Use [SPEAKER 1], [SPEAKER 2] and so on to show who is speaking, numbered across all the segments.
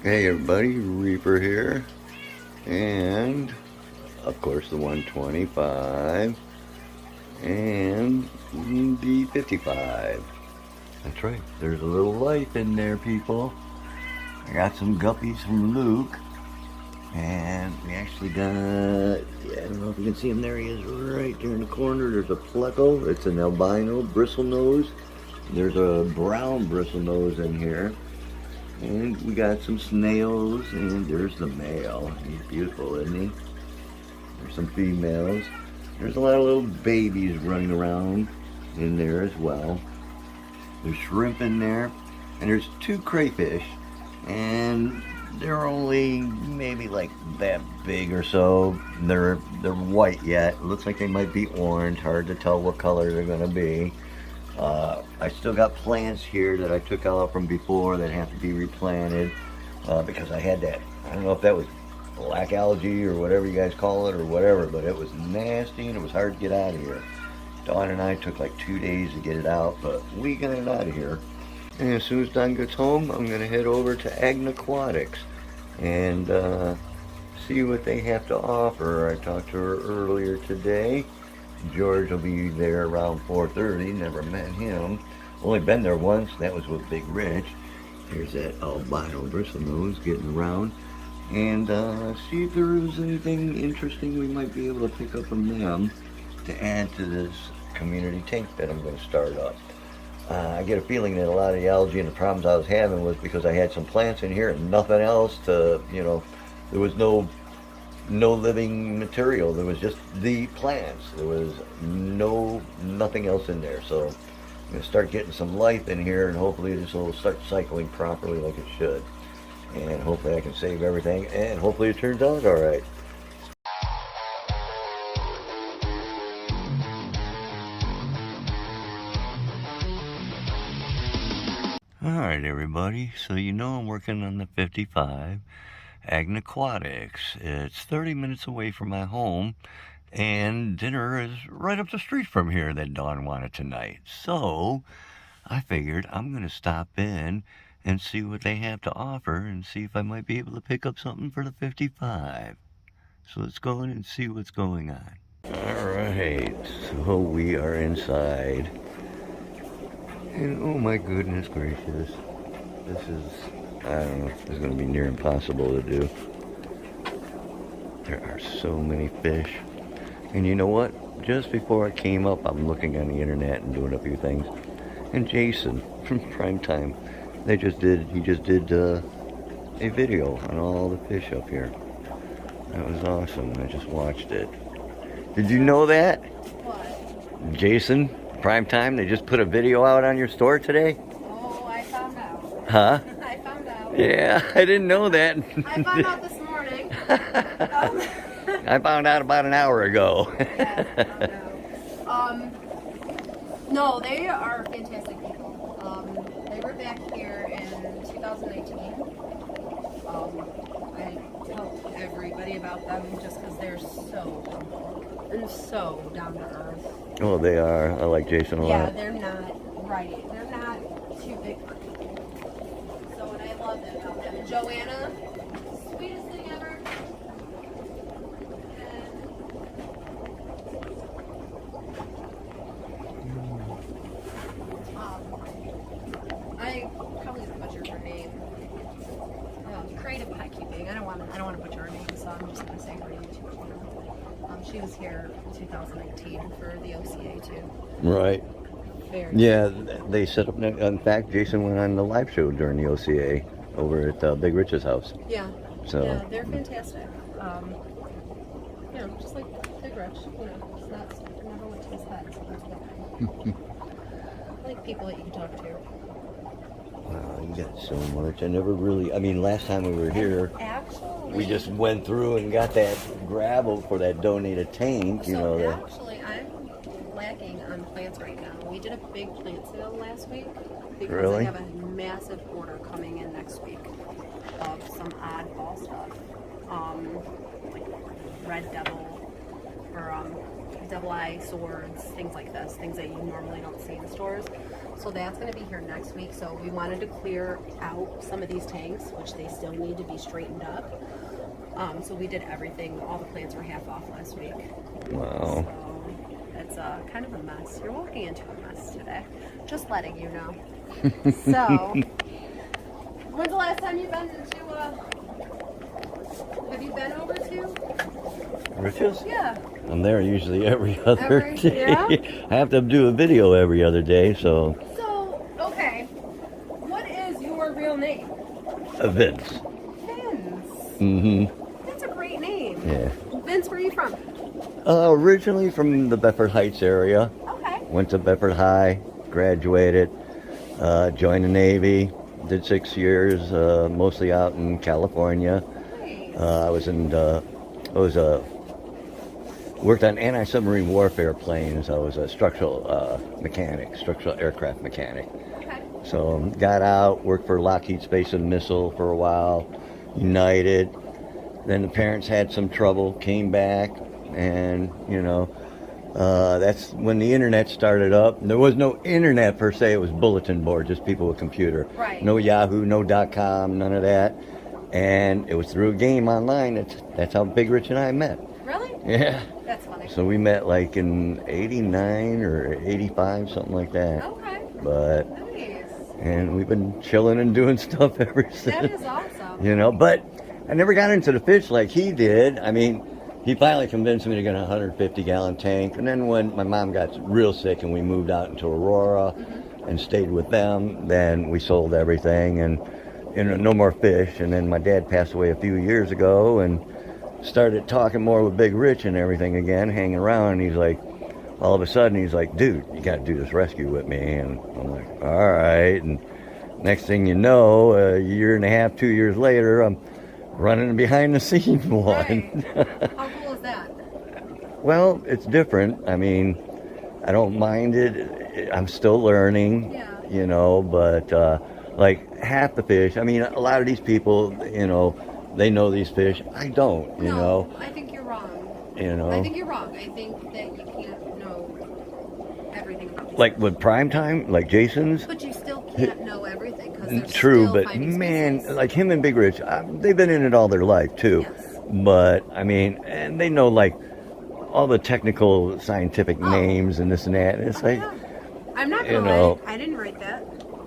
[SPEAKER 1] Hey everybody, Reaper here, and of course the 125 and the 55. That's right, there's a little life in there, people. I got some guppies from Luke, and we actually got, I don't know if you can see him, there he is right there in the corner. There's a pleco, it's an albino bristlenose. There's a brown bristlenose in here. And we got some snails, and there's the male. He's beautiful, isn't he? There's some females. There's a lot of little babies running around in there as well. There's shrimp in there, and there's 2 crayfish, and they're only maybe like that big or so. They're white yet. It looks like they might be orange. Hard to tell what color they're gonna be. I still got plants here that I took out from before that have to be replanted because I had that, I don't know if that was black algae or whatever you guys call it or whatever, but it was nasty and it was hard to get out of here. Dawn and I took like 2 days to get it out, but we got it out of here. And as soon as Dawn gets home, I'm going to head over to Agnoquatics and see what they have to offer. I talked to her earlier today. George will be there around 4:30. Never met him. Only been there once. That was with Big Rich. Here's that albino bristlenose getting around. And see if there is anything interesting we might be able to pick up from them to add to this community tank that I'm going to start up. I get a feeling that a lot of the algae and the problems I was having was because I had some plants in here and nothing else to, you know, there was no living material. There was just the plants. There was nothing else in there. So I'm going to start getting some life in here, and hopefully this will start cycling properly like it should. And hopefully I can save everything, and hopefully it turns out all right. Alright everybody, so you know I'm working on the 55 Agnoquatics. It's 30 minutes away from my home, and dinner is right up the street from here that Dawn wanted tonight. So I figured I'm going to stop in and see what they have to offer and see if I might be able to pick up something for the 55. So let's go in and see what's going on. Alright, so we are inside. And oh my goodness gracious, this is, I don't know, this is going to be near impossible to do. There are so many fish. And you know what? Just before I came up, I'm looking on the internet and doing a few things. And Jason from Primetime, he just did a video on all the fish up here. That was awesome. I just watched it. Did you know that?
[SPEAKER 2] What?
[SPEAKER 1] Jason, Primetime, they just put a video out on your store today?
[SPEAKER 2] Oh, I found out.
[SPEAKER 1] Huh?
[SPEAKER 2] I found out.
[SPEAKER 1] Yeah, I didn't know that.
[SPEAKER 2] I found out this morning.
[SPEAKER 1] I found out about an hour ago.
[SPEAKER 2] Yes, I found out. No, they are fantastic people. They were back here in 2019. I tell everybody about them just because they're so humble and so down to earth.
[SPEAKER 1] Oh, they are. I like Jason a lot.
[SPEAKER 2] Yeah, they're not right. They're not too big for people. So, and I love that about them. And Joanna, sweetest thing ever. I probably butchered her name. Creative pie keeping. I don't want to butcher her name, so I'm just gonna say her YouTube channel. She was here in 2019 for the OCA too.
[SPEAKER 1] Right.
[SPEAKER 2] Very
[SPEAKER 1] Yeah, they set up. In fact, Jason went on the live show during the OCA over at Big Rich's house.
[SPEAKER 2] Yeah.
[SPEAKER 1] So.
[SPEAKER 2] Yeah, they're fantastic. You know, just like Big Rich. You know, it's not never went to his head, so that's why. I like people that you can talk to.
[SPEAKER 1] Wow, you got so much. I never really, I mean, last time we were here,
[SPEAKER 2] actually,
[SPEAKER 1] we just went through and got that gravel for that donated tank, you know.
[SPEAKER 2] So actually, I'm lacking on plants right now. We did a big plant sale last week because
[SPEAKER 1] Really?
[SPEAKER 2] I have a massive order coming in next week of some oddball stuff. Like red devil or devil eye swords, things like this, things that you normally don't see in stores. So that's going to be here next week. So we wanted to clear out some of these tanks, which they still need to be straightened up. So we did everything. All the plants were half off last week.
[SPEAKER 1] Wow.
[SPEAKER 2] So it's kind of a mess. You're walking into a mess today. Just letting you know. So, when's the last time you've been to, have you been over to?
[SPEAKER 1] Rich's?
[SPEAKER 2] Yeah.
[SPEAKER 1] I'm there usually every other day.
[SPEAKER 2] Yeah?
[SPEAKER 1] I have to do a video every other day, so.
[SPEAKER 2] So, okay. What is your real name?
[SPEAKER 1] Vince.
[SPEAKER 2] Vince.
[SPEAKER 1] Mm-hmm.
[SPEAKER 2] That's a great name.
[SPEAKER 1] Yeah.
[SPEAKER 2] Vince, where are you from?
[SPEAKER 1] Originally from the Bedford Heights area.
[SPEAKER 2] Okay.
[SPEAKER 1] Went to Bedford High, graduated, joined the Navy, did 6 years, mostly out in California.
[SPEAKER 2] Nice.
[SPEAKER 1] I was worked on anti-submarine warfare planes. I was a structural mechanic, structural aircraft mechanic.
[SPEAKER 2] Okay.
[SPEAKER 1] So got out, worked for Lockheed Space and Missile for a while, United. Then the parents had some trouble, came back, and that's when the internet started up. There was no internet per se, it was bulletin board, just people with computer.
[SPEAKER 2] Right.
[SPEAKER 1] No Yahoo, no .com, none of that. And it was through a game online. That's how Big Rich and I met.
[SPEAKER 2] Really?
[SPEAKER 1] Yeah.
[SPEAKER 2] That's funny.
[SPEAKER 1] So we met like in 89 or 85, something like that.
[SPEAKER 2] Okay.
[SPEAKER 1] But,
[SPEAKER 2] Nice.
[SPEAKER 1] and we've been chilling and doing stuff ever since.
[SPEAKER 2] That is awesome.
[SPEAKER 1] But I never got into the fish like he did. I mean, he finally convinced me to get a 150-gallon tank. And then when my mom got real sick and we moved out into Aurora and stayed with them, then we sold everything and no more fish. And then my dad passed away a few years ago and started talking more with Big Rich and everything again, hanging around. And he's like, all of a sudden, he's like, dude, you got to do this rescue with me. And I'm like, all right. And next thing you know, a year and a half, 2 years later, I'm running behind the scene one.
[SPEAKER 2] Right. How cool is that?
[SPEAKER 1] Well, it's different. I mean, I don't mind it. I'm still learning, but like half the fish, I mean, a lot of these people, they know these fish. I don't,
[SPEAKER 2] No, I think you're wrong.
[SPEAKER 1] I
[SPEAKER 2] think you're wrong. I think that you can't know everything about these
[SPEAKER 1] like
[SPEAKER 2] fish.
[SPEAKER 1] with prime time, like Jason's.
[SPEAKER 2] But you still can't know everything because there's
[SPEAKER 1] True,
[SPEAKER 2] still
[SPEAKER 1] but
[SPEAKER 2] finding
[SPEAKER 1] man,
[SPEAKER 2] species.
[SPEAKER 1] like him and Big Rich, they've been in it all their life too.
[SPEAKER 2] Yes.
[SPEAKER 1] But I mean, and they know like all the technical scientific names and this and that. And it's like,
[SPEAKER 2] Yeah. I'm not gonna lie. I didn't write that.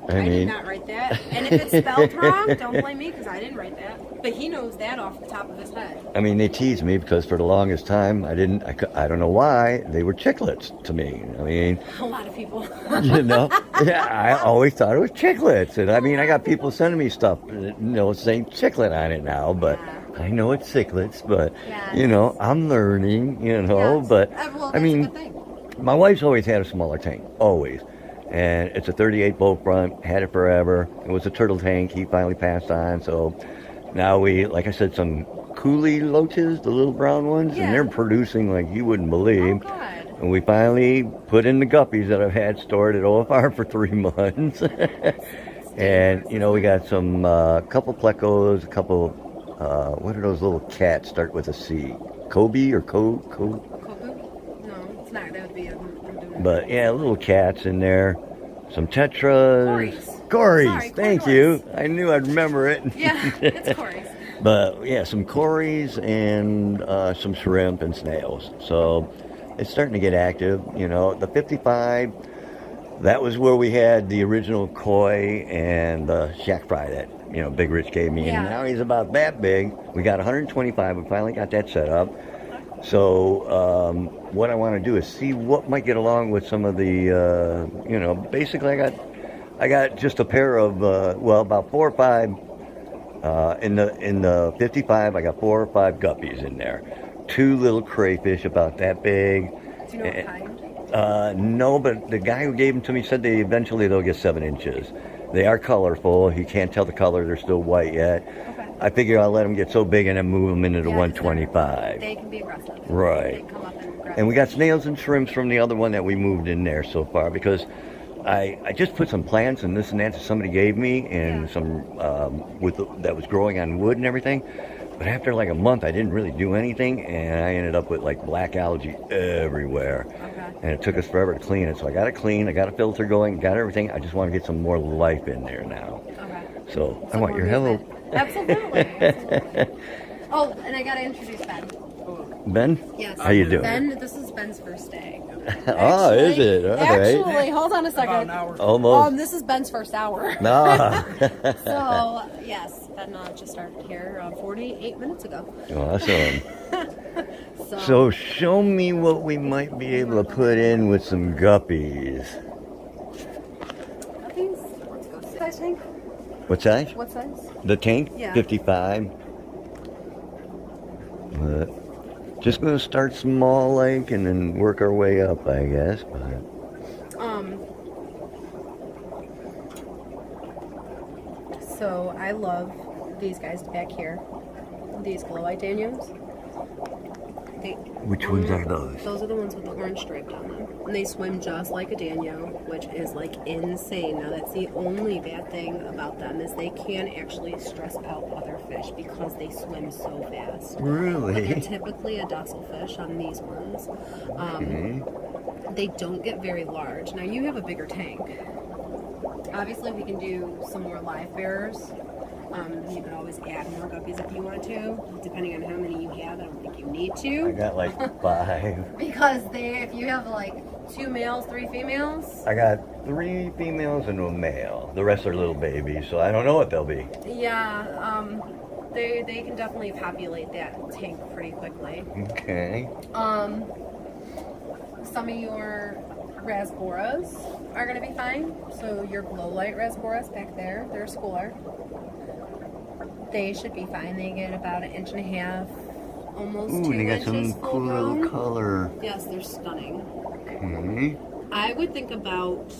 [SPEAKER 2] I did not write that. And if it's spelled wrong, don't blame me because I didn't write that. But he knows that off the top of his head.
[SPEAKER 1] I mean, they teased me because for the longest time, I don't know why, they were chiclets to me. I mean,
[SPEAKER 2] A lot of people.
[SPEAKER 1] yeah, I always thought it was chiclets. And I mean, I got people sending me stuff, saying chiclet on it now, but I know it's cichlids, but, I'm learning,
[SPEAKER 2] Yes.
[SPEAKER 1] but
[SPEAKER 2] Well,
[SPEAKER 1] I mean,
[SPEAKER 2] that's a good thing.
[SPEAKER 1] my wife's always had a smaller tank, always. And it's a 38 boat front, had it forever. It was a turtle tank. He finally passed on. So now we, like I said, some coolie loaches, the little brown ones, and they're producing like you wouldn't believe.
[SPEAKER 2] Oh, God.
[SPEAKER 1] And we finally put in the guppies that I've had stored at OFR for 3 months. And, we got some, couple plecos, a couple, what are those little cats start with a C? Kobe or
[SPEAKER 2] Kobu? No, it's not. That would be a...
[SPEAKER 1] But yeah, little cats in there. Some tetras.
[SPEAKER 2] Cories.
[SPEAKER 1] Cories, thank you. I knew I'd remember it.
[SPEAKER 2] Yeah, it's cories.
[SPEAKER 1] But yeah, some cories and some shrimp and snails. So it's starting to get active. The 55, that was where we had the original koi and the shack fry that, Big Rich gave me.
[SPEAKER 2] Yeah.
[SPEAKER 1] And now he's about that big. We got 125. We finally got that set up. So what I want to do is see what might get along with some of the, basically I got just a pair of, about 4 or 5, in the 55, I got 4 or 5 guppies in there. 2 little crayfish about that big.
[SPEAKER 2] Do you know what kind?
[SPEAKER 1] No, but the guy who gave them to me said they'll get 7 inches. They are colorful. You can't tell the color. They're still white yet.
[SPEAKER 2] Okay.
[SPEAKER 1] I figure I'll let them get so big and then move them into the 125.
[SPEAKER 2] They can be aggressive.
[SPEAKER 1] Right.
[SPEAKER 2] They come up and grab
[SPEAKER 1] And we got snails and shrimps from the other one that we moved in there so far because I just put some plants and this and that that somebody gave me and some that was growing on wood and everything. But after like a month, I didn't really do anything, and I ended up with like black algae everywhere.
[SPEAKER 2] Okay.
[SPEAKER 1] And it took us forever to clean it. So I got it clean, I got a filter going, got everything. I just want to get some more life in there now.
[SPEAKER 2] Okay.
[SPEAKER 1] So I
[SPEAKER 2] Some
[SPEAKER 1] want
[SPEAKER 2] more
[SPEAKER 1] your help.
[SPEAKER 2] movement. Absolutely. Absolutely. Oh, and I gotta introduce Ben.
[SPEAKER 1] Ben?
[SPEAKER 2] Yes.
[SPEAKER 1] How you doing?
[SPEAKER 2] Ben, this is Ben's first day.
[SPEAKER 1] Oh, is it? All right.
[SPEAKER 2] Actually, hold on a second.
[SPEAKER 3] About an hour.
[SPEAKER 1] Almost.
[SPEAKER 2] This is Ben's first hour.
[SPEAKER 1] Nah.
[SPEAKER 2] So, yes, Ben just started here 48 minutes ago.
[SPEAKER 1] Awesome. So show me what we might be able to put in with some guppies.
[SPEAKER 2] Guppies? Let's go. Size tank?
[SPEAKER 1] What size?
[SPEAKER 2] What size?
[SPEAKER 1] The tank?
[SPEAKER 2] Yeah.
[SPEAKER 1] 55. Just gonna start small like and then work our way up, I guess. But
[SPEAKER 2] so I love these guys back here. These glow light danios.
[SPEAKER 1] which ones are those?
[SPEAKER 2] Those are the ones with the orange stripe down them. And they swim just like a danio, which is like insane. Now that's the only bad thing about them is they can actually stress out other fish because they swim so fast.
[SPEAKER 1] Really?
[SPEAKER 2] But they're typically a docile fish on these ones. They don't get very large. Now you have a bigger tank. Obviously we can do some more live bearers. You could always add more guppies if you want to, depending on how many you have. I don't think you need to.
[SPEAKER 1] I got like 5.
[SPEAKER 2] Because if you have like 2 males, 3 females.
[SPEAKER 1] I got 3 females and a male. The rest are little babies, so I don't know what they'll be.
[SPEAKER 2] Yeah, they can definitely populate that tank pretty quickly.
[SPEAKER 1] Okay.
[SPEAKER 2] Some of your rasboras are going to be fine. So your glow light rasboras back there, they're schooler. They should be fine. They get about 1.5 inches, almost 2
[SPEAKER 1] they got
[SPEAKER 2] inches
[SPEAKER 1] some
[SPEAKER 2] full
[SPEAKER 1] cool little
[SPEAKER 2] grown.
[SPEAKER 1] color.
[SPEAKER 2] Yes, they're stunning.
[SPEAKER 1] Okay.
[SPEAKER 2] I would think about,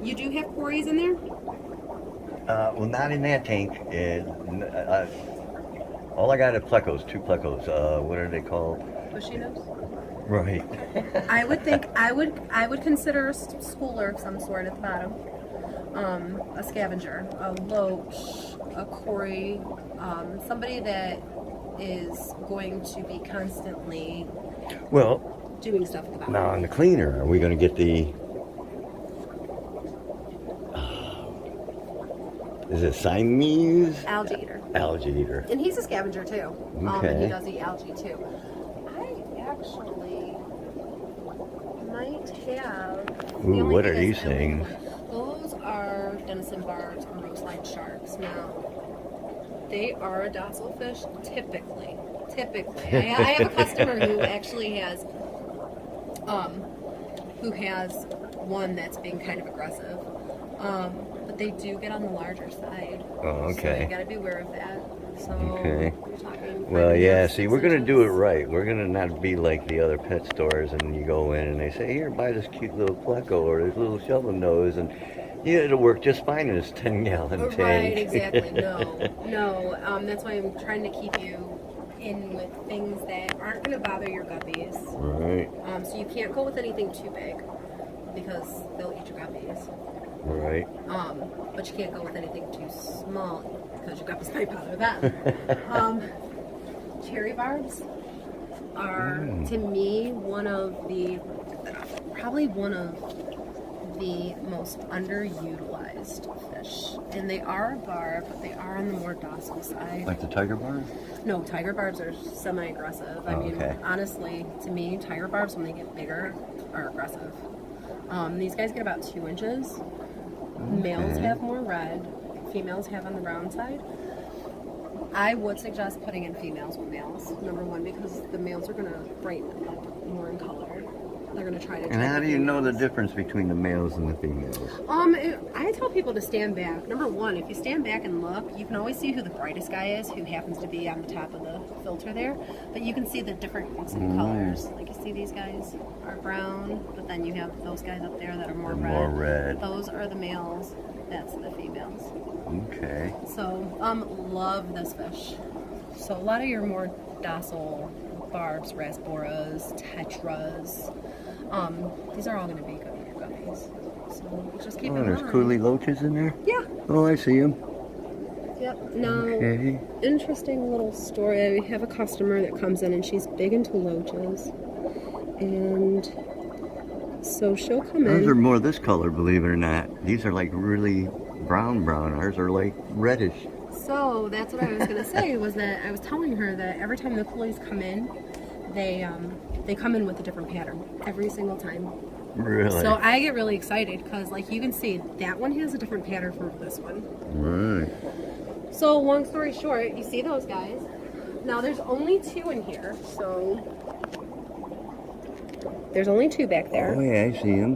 [SPEAKER 2] you do have quarries in there?
[SPEAKER 1] Well, not in that tank. All I got is plecos, 2 plecos. What are they called?
[SPEAKER 2] Bushy nose?
[SPEAKER 1] Right.
[SPEAKER 2] I would think, I would consider a schooler of some sort at the bottom. A scavenger, a loach, a quarry, somebody that is going to be constantly doing stuff at the bottom.
[SPEAKER 1] Now on the cleaner, are we going to get the... is it Siamese?
[SPEAKER 2] Algae eater.
[SPEAKER 1] Algae eater.
[SPEAKER 2] And he's a scavenger too.
[SPEAKER 1] Okay.
[SPEAKER 2] And he does eat algae too. I actually might have...
[SPEAKER 1] Ooh, what are these things?
[SPEAKER 2] Those are denison barbs or roseline sharks. Now, they are a docile fish typically. I have a customer who actually has one that's being kind of aggressive. But they do get on the larger side.
[SPEAKER 1] Oh, okay.
[SPEAKER 2] So you gotta be aware of that. So
[SPEAKER 1] Okay.
[SPEAKER 2] you're talking
[SPEAKER 1] Well,
[SPEAKER 2] 5
[SPEAKER 1] yeah,
[SPEAKER 2] inches,
[SPEAKER 1] see,
[SPEAKER 2] 6
[SPEAKER 1] we're going to do it
[SPEAKER 2] inches.
[SPEAKER 1] right. We're going to not be like the other pet stores and you go in and they say, here, buy this cute little pleco or this little shovel nose, and yeah, it'll work just fine in this 10-gallon tank.
[SPEAKER 2] Right, exactly. No. That's why I'm trying to keep you in with things that aren't going to bother your guppies.
[SPEAKER 1] Right,
[SPEAKER 2] So you can't go with anything too big because they'll eat your guppies.
[SPEAKER 1] right.
[SPEAKER 2] But you can't go with anything too small because your guppies might bother them. Cherry barbs are, to me, probably one of the most underutilized fish. And they are a barb, but they are on the more docile side.
[SPEAKER 1] Like the tiger barb?
[SPEAKER 2] No, tiger barbs are semi-aggressive. I mean,
[SPEAKER 1] okay.
[SPEAKER 2] honestly, to me, tiger barbs, when they get bigger, are aggressive. These guys get about 2 inches. Males have more red. Females have on the brown side. I would suggest putting in females with males. Number one, because the males are going to brighten up more in color. They're going to try to.
[SPEAKER 1] And how do you know the difference between the males and the females?
[SPEAKER 2] I tell people to stand back. Number one, if you stand back and look, you can always see who the brightest guy is, who happens to be on the top of the filter there. But you can see the difference in colors. Like you see these guys are brown, but then you have those guys up there that are more red.
[SPEAKER 1] More red.
[SPEAKER 2] Those are the males. That's the females.
[SPEAKER 1] Okay.
[SPEAKER 2] So, love this fish. So a lot of your more docile barbs, rasboras, tetras, these are all going to be good for your guppies. So just keep in
[SPEAKER 1] Oh, there's
[SPEAKER 2] mind.
[SPEAKER 1] coolie loaches in there?
[SPEAKER 2] Yeah.
[SPEAKER 1] Oh, I see them.
[SPEAKER 2] Yep. Now,
[SPEAKER 1] Okay.
[SPEAKER 2] interesting little story. I have a customer that comes in and she's big into loaches. And so she'll come in.
[SPEAKER 1] Those are more this color, believe it or not. These are like really brown. Ours are like reddish.
[SPEAKER 2] So that's what I was gonna say, was that I was telling her that every time the coolies come in, they come in with a different pattern every single time.
[SPEAKER 1] Really?
[SPEAKER 2] So I get really excited because, like, you can see that one has a different pattern from this one.
[SPEAKER 1] Right.
[SPEAKER 2] So long story short, you see those guys. Now there's only 2 in here, so there's only 2 back there.
[SPEAKER 1] Oh yeah, I see them.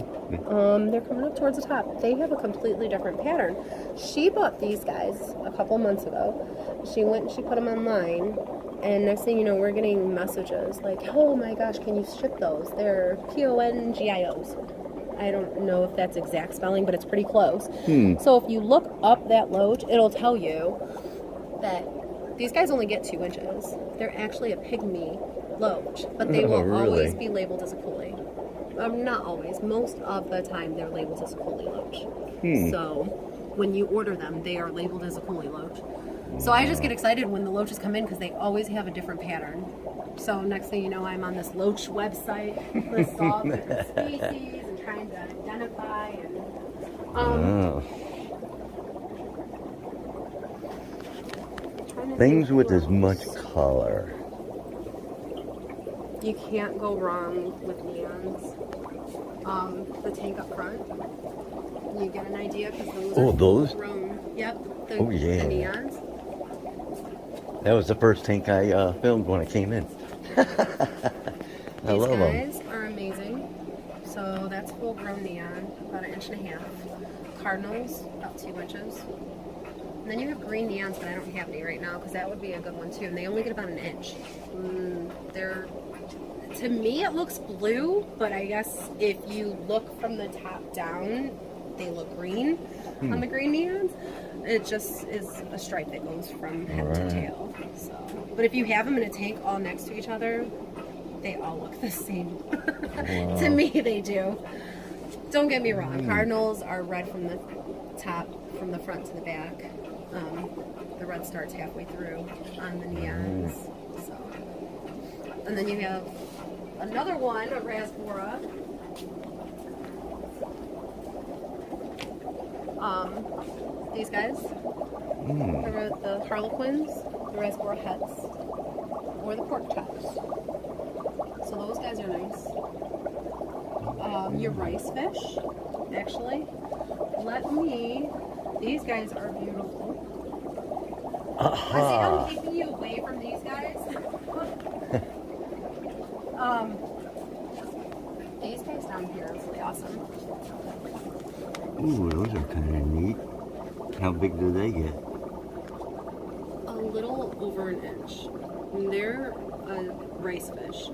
[SPEAKER 2] They're coming up towards the top. They have a completely different pattern. She bought these guys a couple months ago. She went and she put them online, and next thing you know, we're getting messages like, oh my gosh, can you ship those? They're PONGIOs. I don't know if that's exact spelling, but it's pretty close. So if you look up that loach, it'll tell you that these guys only get 2 inches. They're actually a pygmy loach, but they will always be labeled as a coolie. Not always. Most of the time, they're labeled as a coolie loach. So when you order them, they are labeled as a coolie loach. So I just get excited when the loaches come in because they always have a different pattern. So next thing you know, I'm on this loach website, lists all different species and trying to identify. And
[SPEAKER 1] things with as much color.
[SPEAKER 2] You can't go wrong with neons. The tank up front, you get an idea because those are grown. Yep. The neons.
[SPEAKER 1] That was the first tank I filmed when I came in. I love them.
[SPEAKER 2] These guys are amazing. So that's full grown neon, about 1.5 inches. Cardinals, about 2 inches. And then you have green neons, but I don't have any right now because that would be a good one too. And they only get about 1 inch. They're, to me, it looks blue, but I guess if you look from the top down, they look green on the green neons. It just is a stripe that goes from head to tail. So, but if you have them in a tank all next to each other, they all look the same. To me, they do. Don't get me wrong. Cardinals are red from the top, from the front to the back. The red starts halfway through on the neons. So, and then you have another one, a rasbora. These guys, the harlequins, the rasbora heads, or the pork chops. So those guys are nice. Your rice fish, actually. These guys are beautiful. See how I'm taking you away from these guys? These guys down here are really awesome.
[SPEAKER 1] Ooh, those are kind of neat. How big do they get?
[SPEAKER 2] A little over 1 inch. And they're a rice fish.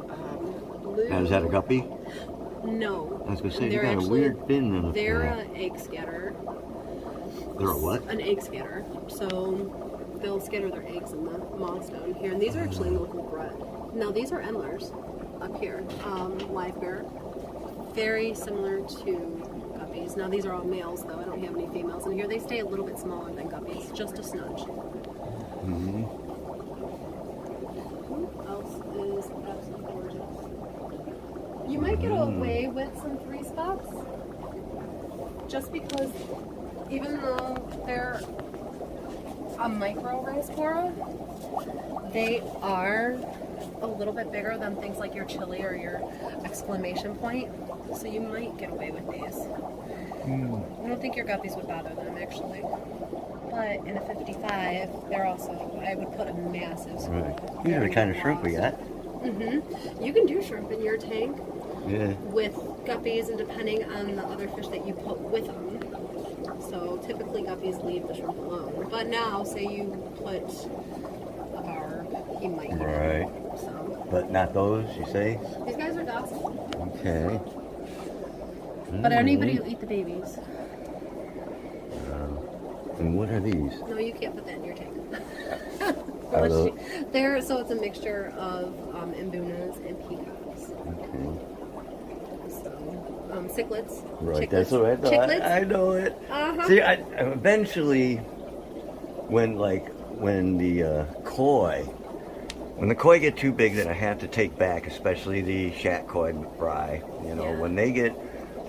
[SPEAKER 1] Now, is that a guppy?
[SPEAKER 2] No.
[SPEAKER 1] I was going to say, they got a weird fin in the
[SPEAKER 2] They're an egg scatter.
[SPEAKER 1] They're a what?
[SPEAKER 2] An egg scatter. So they'll scatter their eggs in the moss down here. And these are actually local bred. Now these are endlers up here. Live bear. Very similar to guppies. Now these are all males though. I don't have any females in here. They stay a little bit smaller than guppies. Just a smudge. Who else is absolutely gorgeous? You might get away with some 3 spots. Just because even though they're a micro rasbora, they are a little bit bigger than things like your chili or your exclamation point, so you might get away with these. I don't think your guppies would bother them actually, but in a 55, they're also, I would put a massive school.
[SPEAKER 1] Right. These are the kind of shrimp we got.
[SPEAKER 2] You can do shrimp in your tank
[SPEAKER 1] Yeah.
[SPEAKER 2] with guppies, and depending on the other fish that you put with them. So typically guppies leave the shrimp alone. But now, say you put a barb, he might eat it.
[SPEAKER 1] Right.
[SPEAKER 2] So
[SPEAKER 1] But not those, you say?
[SPEAKER 2] these guys are docile.
[SPEAKER 1] Okay.
[SPEAKER 2] But anybody will eat the babies.
[SPEAKER 1] And what are these?
[SPEAKER 2] No, you can't put that in your tank.
[SPEAKER 1] Are those?
[SPEAKER 2] So it's a mixture of imbunas and peacocks.
[SPEAKER 1] Okay.
[SPEAKER 2] So, cichlids.
[SPEAKER 1] Right,
[SPEAKER 2] Cichlids.
[SPEAKER 1] that's what I thought.
[SPEAKER 2] Cichlids?
[SPEAKER 1] I know it. See, eventually, when the koi get too big that I have to take back, especially the shat koi fry, you know,
[SPEAKER 2] Yeah.
[SPEAKER 1] when they get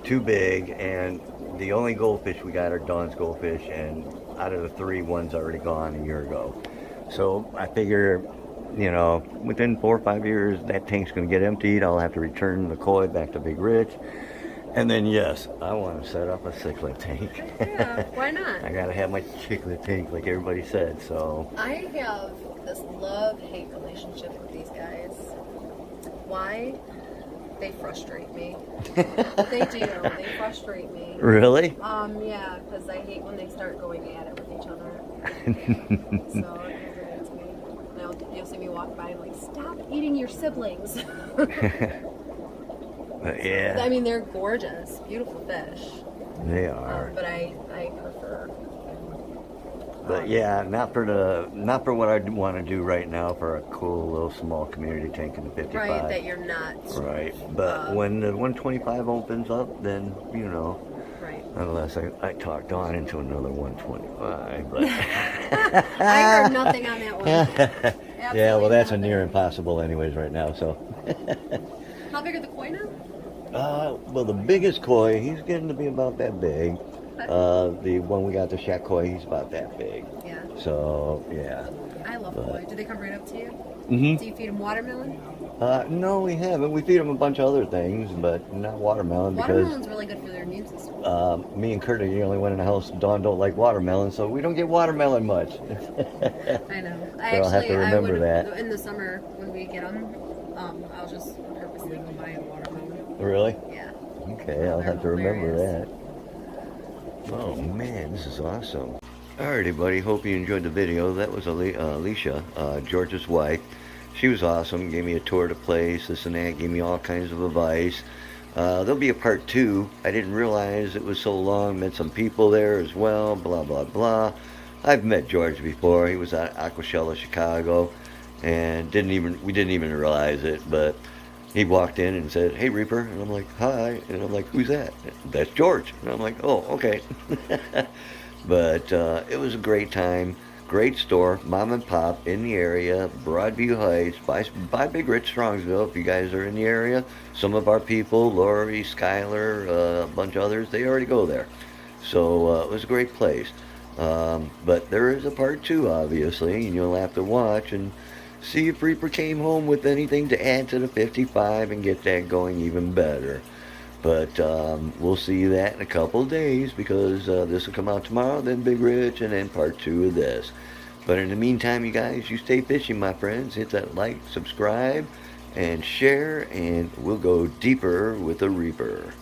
[SPEAKER 1] too big, and the only goldfish we got are Dawn's goldfish, and out of the 3, one's already gone a year ago. So I figure, you know, within 4 or 5 years, that tank's going to get emptied. I'll have to return the koi back to Big Rich. And then, yes, I want to set up a cichlid tank.
[SPEAKER 2] Yeah, why not?
[SPEAKER 1] I got to have my cichlid tank like everybody said, so.
[SPEAKER 2] I have this love-hate relationship with these guys. Why? They frustrate me. They do. They frustrate me.
[SPEAKER 1] Really?
[SPEAKER 2] Yeah, because I hate when they start going at it with each other. So it irritates me. You'll see me walk by and like, stop eating your siblings.
[SPEAKER 1] Yeah.
[SPEAKER 2] I mean, they're gorgeous, beautiful fish.
[SPEAKER 1] They are.
[SPEAKER 2] But I prefer.
[SPEAKER 1] But yeah, not for what I want to do right now for a cool little small community tank in the 55.
[SPEAKER 2] Right, that you're not.
[SPEAKER 1] Right, but when the 125 opens up, then you know.
[SPEAKER 2] Right.
[SPEAKER 1] Unless I talked on into another 125, but
[SPEAKER 2] I heard nothing on that one.
[SPEAKER 1] yeah, well, that's
[SPEAKER 2] nothing.
[SPEAKER 1] a near impossible, anyways, right now. So.
[SPEAKER 2] How big are the koi now?
[SPEAKER 1] Well, the biggest koi, he's getting to be about that big. The one we got, the shat koi, he's about that big.
[SPEAKER 2] Yeah.
[SPEAKER 1] So, yeah.
[SPEAKER 2] I love koi. Do they come right up to you?
[SPEAKER 1] Mm-hmm.
[SPEAKER 2] Do you feed them watermelon?
[SPEAKER 1] No, we haven't. We feed them a bunch of other things, but not watermelon
[SPEAKER 2] Watermelon's really good for their immune system.
[SPEAKER 1] because me and Kurt are the only one in the house. Dawn don't like watermelon, so we don't get watermelon much.
[SPEAKER 2] I know.
[SPEAKER 1] I'll have to remember that.
[SPEAKER 2] In the summer when we get them, I'll just purposely go buy a watermelon.
[SPEAKER 1] Really?
[SPEAKER 2] Yeah.
[SPEAKER 1] Okay, I'll have to remember
[SPEAKER 2] hilarious.
[SPEAKER 1] that. Oh man, this is awesome. Alrighty, buddy. Hope you enjoyed the video. That was Alicia, George's wife. She was awesome. Gave me a tour of the place, this and that. Gave me all kinds of advice. There'll be a part 2. I didn't realize it was so long. Met some people there as well. Blah blah blah. I've met George before. He was at Aquascape, Chicago, and we didn't even realize it, but. He walked in and said, "Hey, Reaper," and I'm like, "Hi," and I'm like, "Who's that?" "That's George," and I'm like, "Oh, okay." But it was a great time, great store, mom and pop in the area, Broadview Heights, by Big Rich, Strongsville. If you guys are in the area, some of our people, Lori, Skylar, a bunch of others, they already go there. So it was a great place. But there is a part 2, obviously, and you'll have to watch and see if Reaper came home with anything to add to the 55 and get that going even better. But we'll see that in a couple of days because this will come out tomorrow, then Big Rich, and then part 2 of this. But in the meantime, you guys, you stay fishing, my friends. Hit that like, subscribe, and share, and we'll go deeper with the Reaper.